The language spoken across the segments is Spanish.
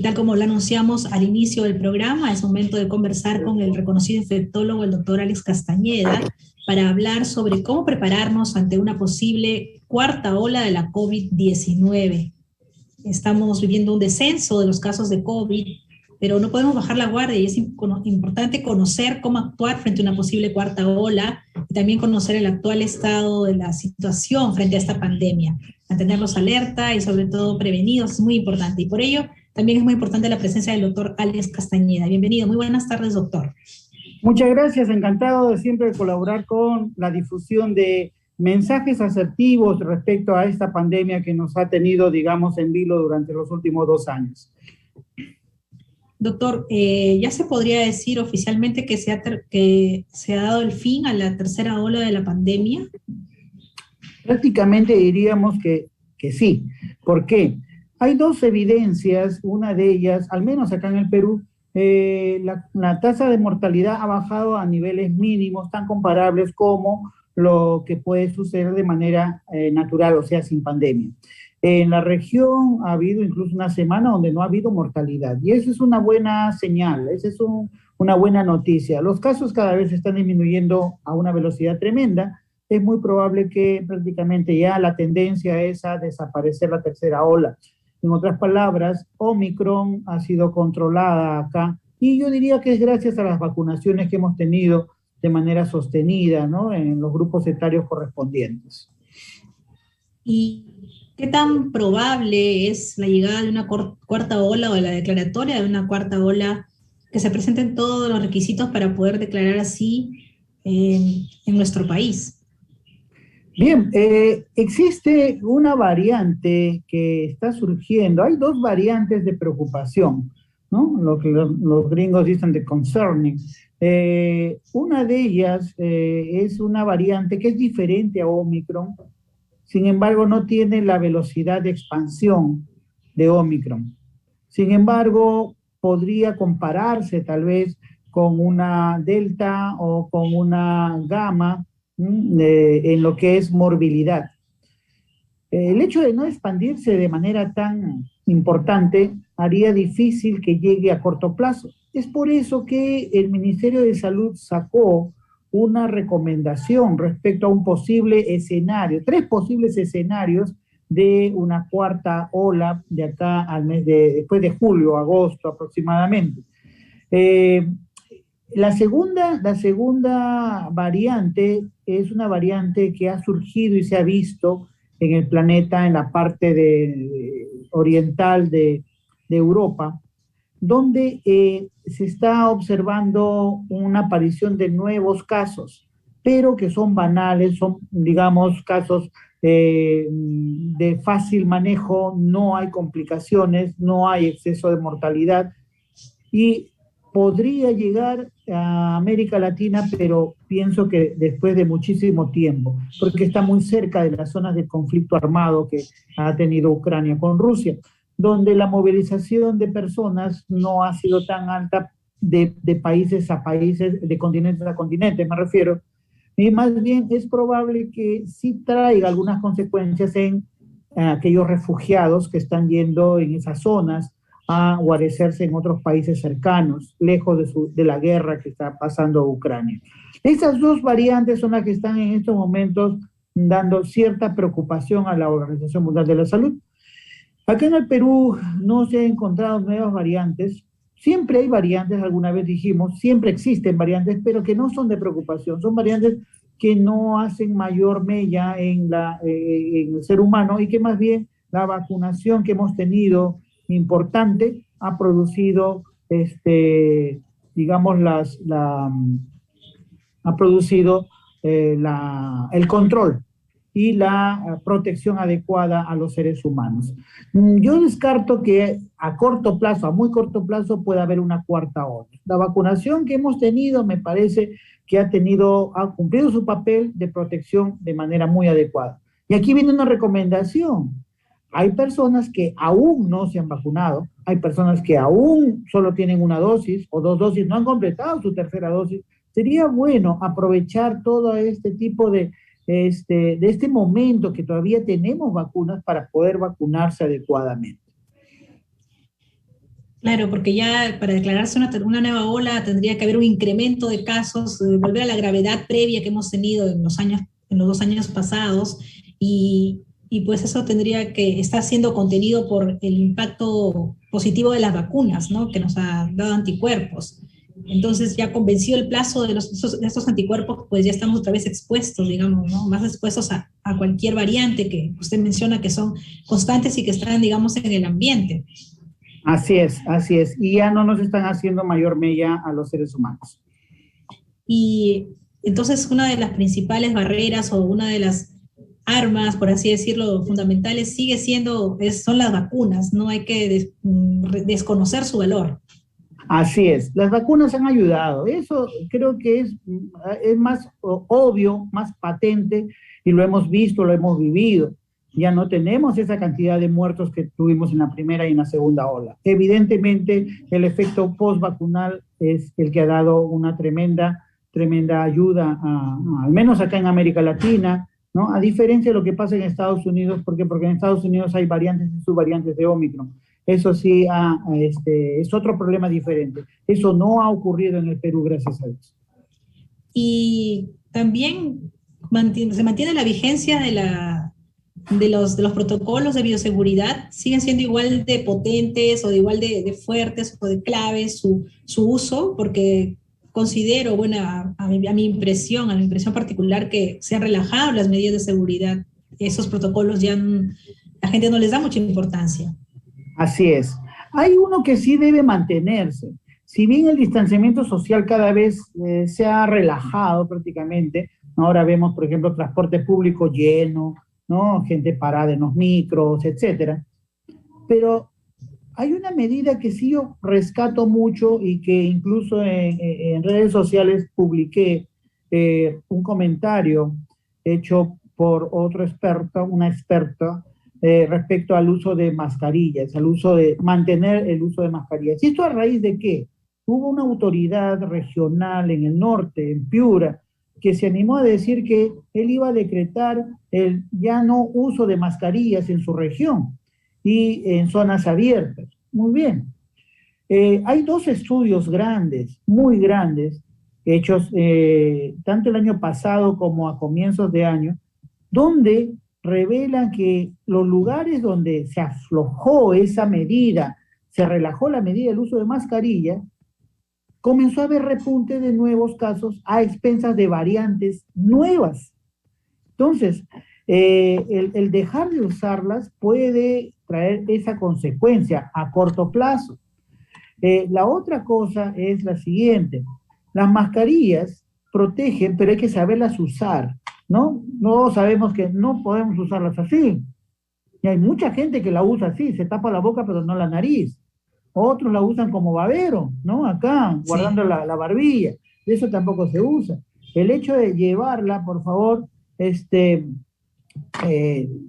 tal como lo anunciamos al inicio del programa, es momento de conversar con el reconocido infectólogo, el doctor Alex Castañeda, para hablar sobre cómo prepararnos ante una posible cuarta ola de la COVID-19. Estamos viviendo un descenso de los casos de COVID, pero no podemos bajar la guardia y es importante conocer cómo actuar frente a una posible cuarta ola y también conocer el actual estado de la situación frente a esta pandemia. Mantenerlos alerta y sobre todo prevenidos es muy importante, y por ello también es muy importante la presencia del doctor Alex Castañeda. Bienvenido, muy buenas tardes, doctor. Muchas gracias, encantado de siempre colaborar con la difusión de mensajes asertivos respecto a esta pandemia que nos ha tenido, digamos, en vilo durante los últimos 2 años. Doctor, ya se podría decir oficialmente que se ha dado el fin a la tercera ola de la pandemia. Prácticamente diríamos que sí. ¿Por qué? Hay 2 evidencias, una de ellas, al menos acá en el Perú, la tasa de mortalidad ha bajado a niveles mínimos tan comparables como lo que puede suceder de manera natural, o sea, sin pandemia. En la región ha habido incluso una semana donde no ha habido mortalidad, y eso es una buena señal, esa es una buena noticia. Los casos cada vez están disminuyendo a una velocidad tremenda. Es muy probable que prácticamente ya la tendencia es a desaparecer la tercera ola. En otras palabras, Omicron ha sido controlada acá, y yo diría que es gracias a las vacunaciones que hemos tenido de manera sostenida, ¿no?, en los grupos etarios correspondientes. ¿Y qué tan probable es la llegada de una cuarta ola o la declaratoria de una cuarta ola, que se presenten todos los requisitos para poder declarar así en nuestro país? Bien, existe una variante que está surgiendo. Hay 2 variantes de preocupación, ¿no? Lo que los gringos dicen de concerning. Una de ellas es una variante que es diferente a Omicron, sin embargo no tiene la velocidad de expansión de Omicron. Sin embargo, podría compararse tal vez con una Delta o con una Gamma en lo que es morbilidad. El hecho de no expandirse de manera tan importante haría difícil que llegue a corto plazo. Es por eso que el Ministerio de Salud sacó una recomendación respecto a un posible escenario, 3 posibles escenarios de una cuarta ola de acá al mes después de julio, agosto aproximadamente. La segunda variante es una variante que ha surgido y se ha visto en el planeta, en la parte oriental de Europa, donde se está observando una aparición de nuevos casos, pero que son banales, son, digamos, casos de fácil manejo, no hay complicaciones, no hay exceso de mortalidad, y podría llegar a América Latina, pero pienso que después de muchísimo tiempo, porque está muy cerca de las zonas de conflicto armado que ha tenido Ucrania con Rusia, donde la movilización de personas no ha sido tan alta de países a países, de continentes a continentes, me refiero, y más bien es probable que sí traiga algunas consecuencias en aquellos refugiados que están yendo en esas zonas a guarecerse en otros países cercanos, lejos de la guerra que está pasando Ucrania. Esas 2 variantes son las que están en estos momentos dando cierta preocupación a la Organización Mundial de la Salud. Acá en el Perú no se han encontrado nuevas variantes. Siempre hay variantes, alguna vez dijimos, siempre existen variantes, pero que no son de preocupación. Son variantes que no hacen mayor mella en el ser humano, y que más bien la vacunación que hemos tenido importante ha producido, digamos, ha producido el control y la protección adecuada a los seres humanos. Yo descarto que a corto plazo, a muy corto plazo, pueda haber una cuarta ola. La vacunación que hemos tenido me parece que ha cumplido su papel de protección de manera muy adecuada. Y aquí viene una recomendación. Hay personas que aún no se han vacunado, hay personas que aún solo tienen una dosis o 2 dosis, no han completado su tercera dosis. Sería bueno aprovechar todo este tipo de este momento que todavía tenemos vacunas para poder vacunarse adecuadamente. Claro, porque ya para declararse una nueva ola tendría que haber un incremento de casos, volver a la gravedad previa que hemos tenido en los 2 años pasados, y pues eso tendría que estar siendo contenido por el impacto positivo de las vacunas, ¿no? Que nos ha dado anticuerpos. Entonces, ya convencido el plazo de estos anticuerpos, pues ya estamos otra vez expuestos, digamos, ¿no? Más expuestos a cualquier variante que usted menciona que son constantes y que están, digamos, en el ambiente. Así es, así es. Y ya no nos están haciendo mayor mella a los seres humanos. Y entonces una de las principales barreras o una de las armas, por así decirlo, fundamentales sigue siendo, son las vacunas, no hay que desconocer su valor. Así es, las vacunas han ayudado. Eso creo que es más obvio, más patente, y lo hemos visto, lo hemos vivido. Ya no tenemos esa cantidad de muertos que tuvimos en la primera y en la segunda ola. Evidentemente, el efecto post-vacunal es el que ha dado una tremenda ayuda, al menos acá en América Latina, ¿no? A diferencia de lo que pasa en Estados Unidos, porque en Estados Unidos hay variantes y subvariantes de Omicron. Eso sí, es otro problema diferente. Eso no ha ocurrido en el Perú, gracias a Dios. Y también se mantiene la vigencia de los protocolos de bioseguridad, siguen siendo igual de potentes o de igual de fuertes o de claves su uso, porque considero, bueno, a mi impresión particular, que se han relajado las medidas de seguridad. Esos protocolos ya la gente no les da mucha importancia. Así es. Hay uno que sí debe mantenerse. Si bien el distanciamiento social cada vez se ha relajado prácticamente, ahora vemos, por ejemplo, transporte público lleno, ¿no? Gente parada en los micros, etcétera. Pero hay una medida que sí yo rescato mucho y que incluso en redes sociales publiqué un comentario hecho por otro experto, una experta, respecto al uso de mascarillas, al uso de mantener el uso de mascarillas. ¿Y esto a raíz de qué? Hubo una autoridad regional en el norte, en Piura, que se animó a decir que él iba a decretar el ya no uso de mascarillas en su región y en zonas abiertas. Muy bien. Hay dos estudios grandes, muy grandes, hechos tanto el año pasado como a comienzos de año, donde revelan que los lugares donde se aflojó esa medida, se relajó la medida del uso de mascarilla, comenzó a haber repunte de nuevos casos a expensas de variantes nuevas. Entonces, el dejar de usarlas puede traer esa consecuencia a corto plazo. La otra cosa es la siguiente: las mascarillas protegen, pero hay que saberlas usar, ¿no? No sabemos que no podemos usarlas así. Y hay mucha gente que la usa así, se tapa la boca pero no la nariz. Otros la usan como babero, ¿no? Acá, guardando Sí. la barbilla. Eso tampoco se usa. El hecho de llevarla, por favor,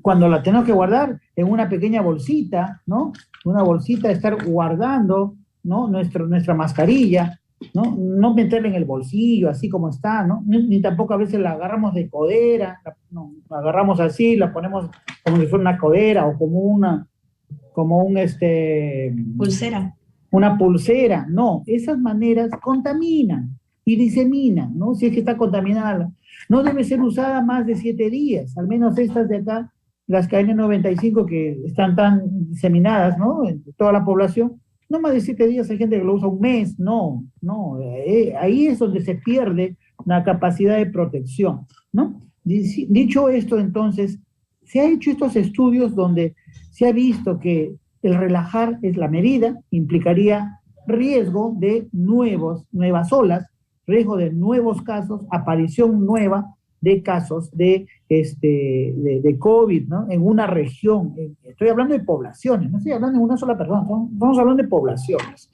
cuando la tenemos que guardar en una pequeña bolsita, ¿no? Una bolsita, estar guardando, ¿no? Nuestra mascarilla, ¿no? No meterla en el bolsillo, así como está, ¿no? Ni tampoco a veces la agarramos de codera, no, la agarramos así, la ponemos como si fuera una codera o Pulsera. una pulsera. No, esas maneras contaminan y diseminan, ¿no? Si es que está contaminada. No debe ser usada más de 7 días, al menos estas de acá, las KN95 que están tan diseminadas, ¿no? En toda la población, no más de 7 días. Hay gente que lo usa un mes, no, ahí es donde se pierde la capacidad de protección, ¿no? Dicho esto, entonces, se han hecho estos estudios donde se ha visto que el relajar es la medida, implicaría riesgo de nuevas olas, riesgo de nuevos casos, aparición nueva de casos de COVID, ¿no? En una región. Estoy hablando de poblaciones, no estoy hablando de una sola persona, estamos hablando de poblaciones.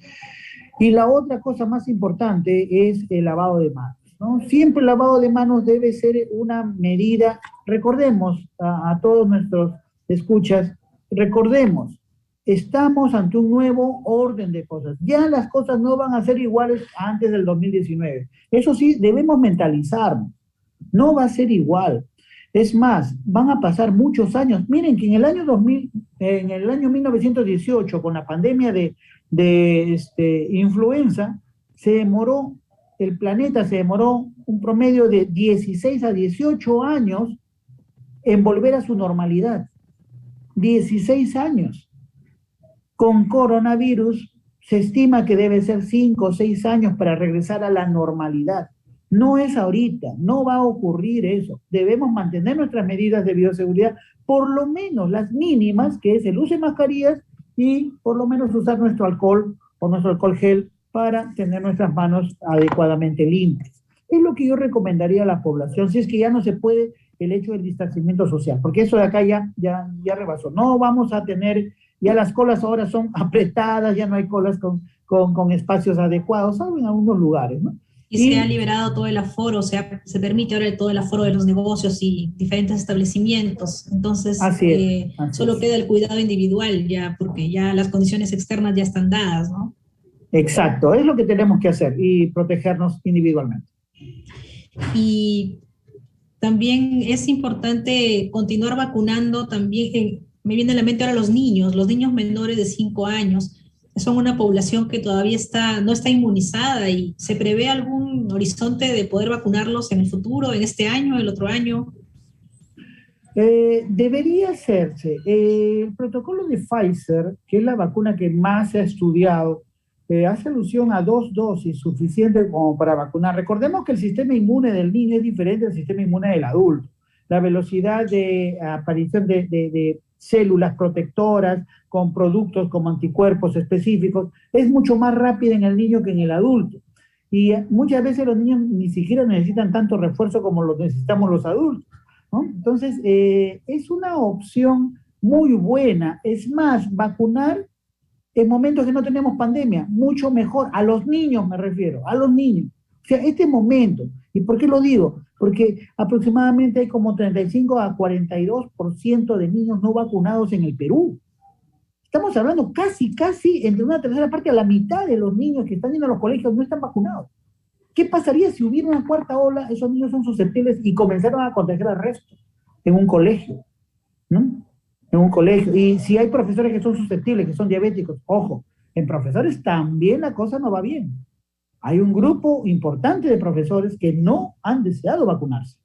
Y la otra cosa más importante es el lavado de manos, ¿no? Siempre el lavado de manos debe ser una medida. Recordemos a todos nuestros escuchas, recordemos, estamos ante un nuevo orden de cosas. Ya las cosas no van a ser iguales antes del 2019. Eso sí, debemos mentalizarnos. No va a ser igual. Es más, van a pasar muchos años. Miren que en el año 1918, con la pandemia de influenza, el planeta se demoró un promedio de 16 a 18 años en volver a su normalidad. 16 años. Con coronavirus se estima que debe ser 5 o 6 años para regresar a la normalidad. No es ahorita, no va a ocurrir eso. Debemos mantener nuestras medidas de bioseguridad, por lo menos las mínimas, que es el uso de mascarillas y por lo menos usar nuestro alcohol o nuestro alcohol gel para tener nuestras manos adecuadamente limpias. Es lo que yo recomendaría a la población, si es que ya no se puede el hecho del distanciamiento social, porque eso de acá ya rebasó. No vamos a tener, ya las colas ahora son apretadas, ya no hay colas con espacios adecuados, salvo en algunos lugares, ¿no? Y se ha liberado todo el aforo, o sea, se permite ahora todo el aforo de los negocios y diferentes establecimientos. Entonces, solo queda el cuidado individual ya, porque ya las condiciones externas ya están dadas, ¿no? Exacto, es lo que tenemos que hacer y protegernos individualmente. Y también es importante continuar vacunando también, me viene a la mente ahora los niños menores de 5 años, son una población que todavía no está inmunizada y se prevé algún horizonte de poder vacunarlos en el futuro, en este año, el otro año. Debería hacerse. El protocolo de Pfizer, que es la vacuna que más se ha estudiado, hace alusión a 2 dosis suficientes como para vacunar. Recordemos que el sistema inmune del niño es diferente al sistema inmune del adulto. La velocidad de aparición de células protectoras con productos como anticuerpos específicos es mucho más rápida en el niño que en el adulto. Y muchas veces los niños ni siquiera necesitan tanto refuerzo como lo necesitamos los adultos, ¿no? Entonces, es una opción muy buena. Es más, vacunar en momentos que no tenemos pandemia, mucho mejor. A los niños me refiero, a los niños. O sea, este momento, ¿y por qué lo digo? Porque aproximadamente hay como 35 a 42% de niños no vacunados en el Perú. Estamos hablando casi entre una tercera parte a la mitad de los niños que están yendo a los colegios no están vacunados. ¿Qué pasaría si hubiera una cuarta ola? Esos niños son susceptibles y comenzaron a contagiar al resto en un colegio, ¿no? En un colegio. Y si hay profesores que son susceptibles, que son diabéticos, ojo, en profesores también la cosa no va bien. Hay un grupo importante de profesores que no han deseado vacunarse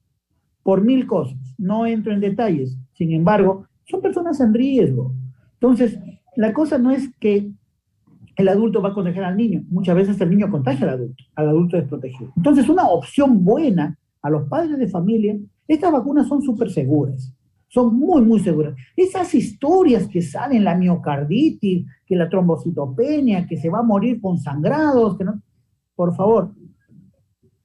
por 1000 cosas. No entro en detalles. Sin embargo, son personas en riesgo. Entonces, la cosa no es que el adulto va a contagiar al niño. Muchas veces el niño contagia al adulto desprotegido. Entonces, una opción buena a los padres de familia, estas vacunas son súper seguras. Son muy, muy seguras. Esas historias que salen, la miocarditis, que la trombocitopenia, que se va a morir con sangrados, que no... Por favor,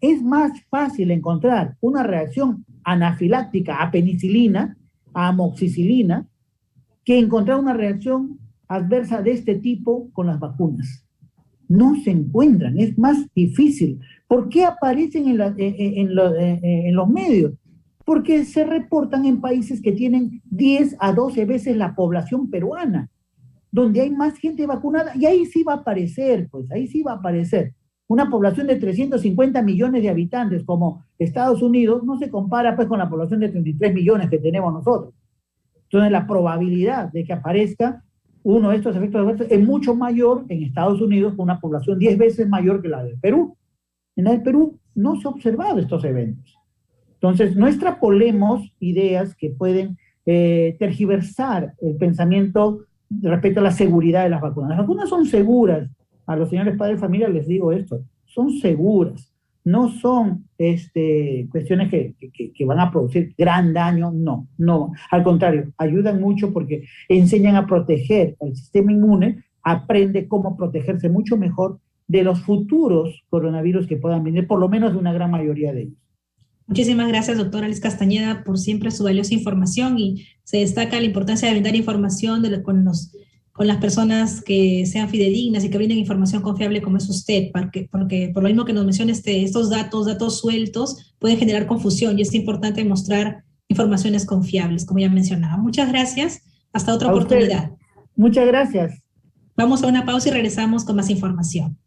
es más fácil encontrar una reacción anafiláctica a penicilina, a amoxicilina, que encontrar una reacción adversa de este tipo con las vacunas. No se encuentran, es más difícil. ¿Por qué aparecen en los medios? Porque se reportan en países que tienen 10 a 12 veces la población peruana, donde hay más gente vacunada, y ahí sí va a aparecer, pues, ahí sí va a aparecer. Una población de 350 millones de habitantes como Estados Unidos no se compara pues con la población de 33 millones que tenemos nosotros. Entonces la probabilidad de que aparezca uno de estos efectos adversos es mucho mayor en Estados Unidos, con una población 10 veces mayor que la del Perú. En la del Perú no se han observado estos eventos. Entonces no extrapolemos ideas que pueden tergiversar el pensamiento respecto a la seguridad de las vacunas. Las vacunas son seguras. A los señores padres de familia les digo esto, son seguras, no son cuestiones que van a producir gran daño, no, al contrario, ayudan mucho porque enseñan a proteger el sistema inmune, aprende cómo protegerse mucho mejor de los futuros coronavirus que puedan venir, por lo menos de una gran mayoría de ellos. Muchísimas gracias, doctora Alice Castañeda, por siempre su valiosa información, y se destaca la importancia de brindar información con las personas que sean fidedignas y que brinden información confiable como es usted, porque por lo mismo que nos menciona estos datos sueltos pueden generar confusión y es importante mostrar informaciones confiables, como ya mencionaba. Muchas gracias. Hasta otra oportunidad. Muchas gracias. Vamos a una pausa y regresamos con más información.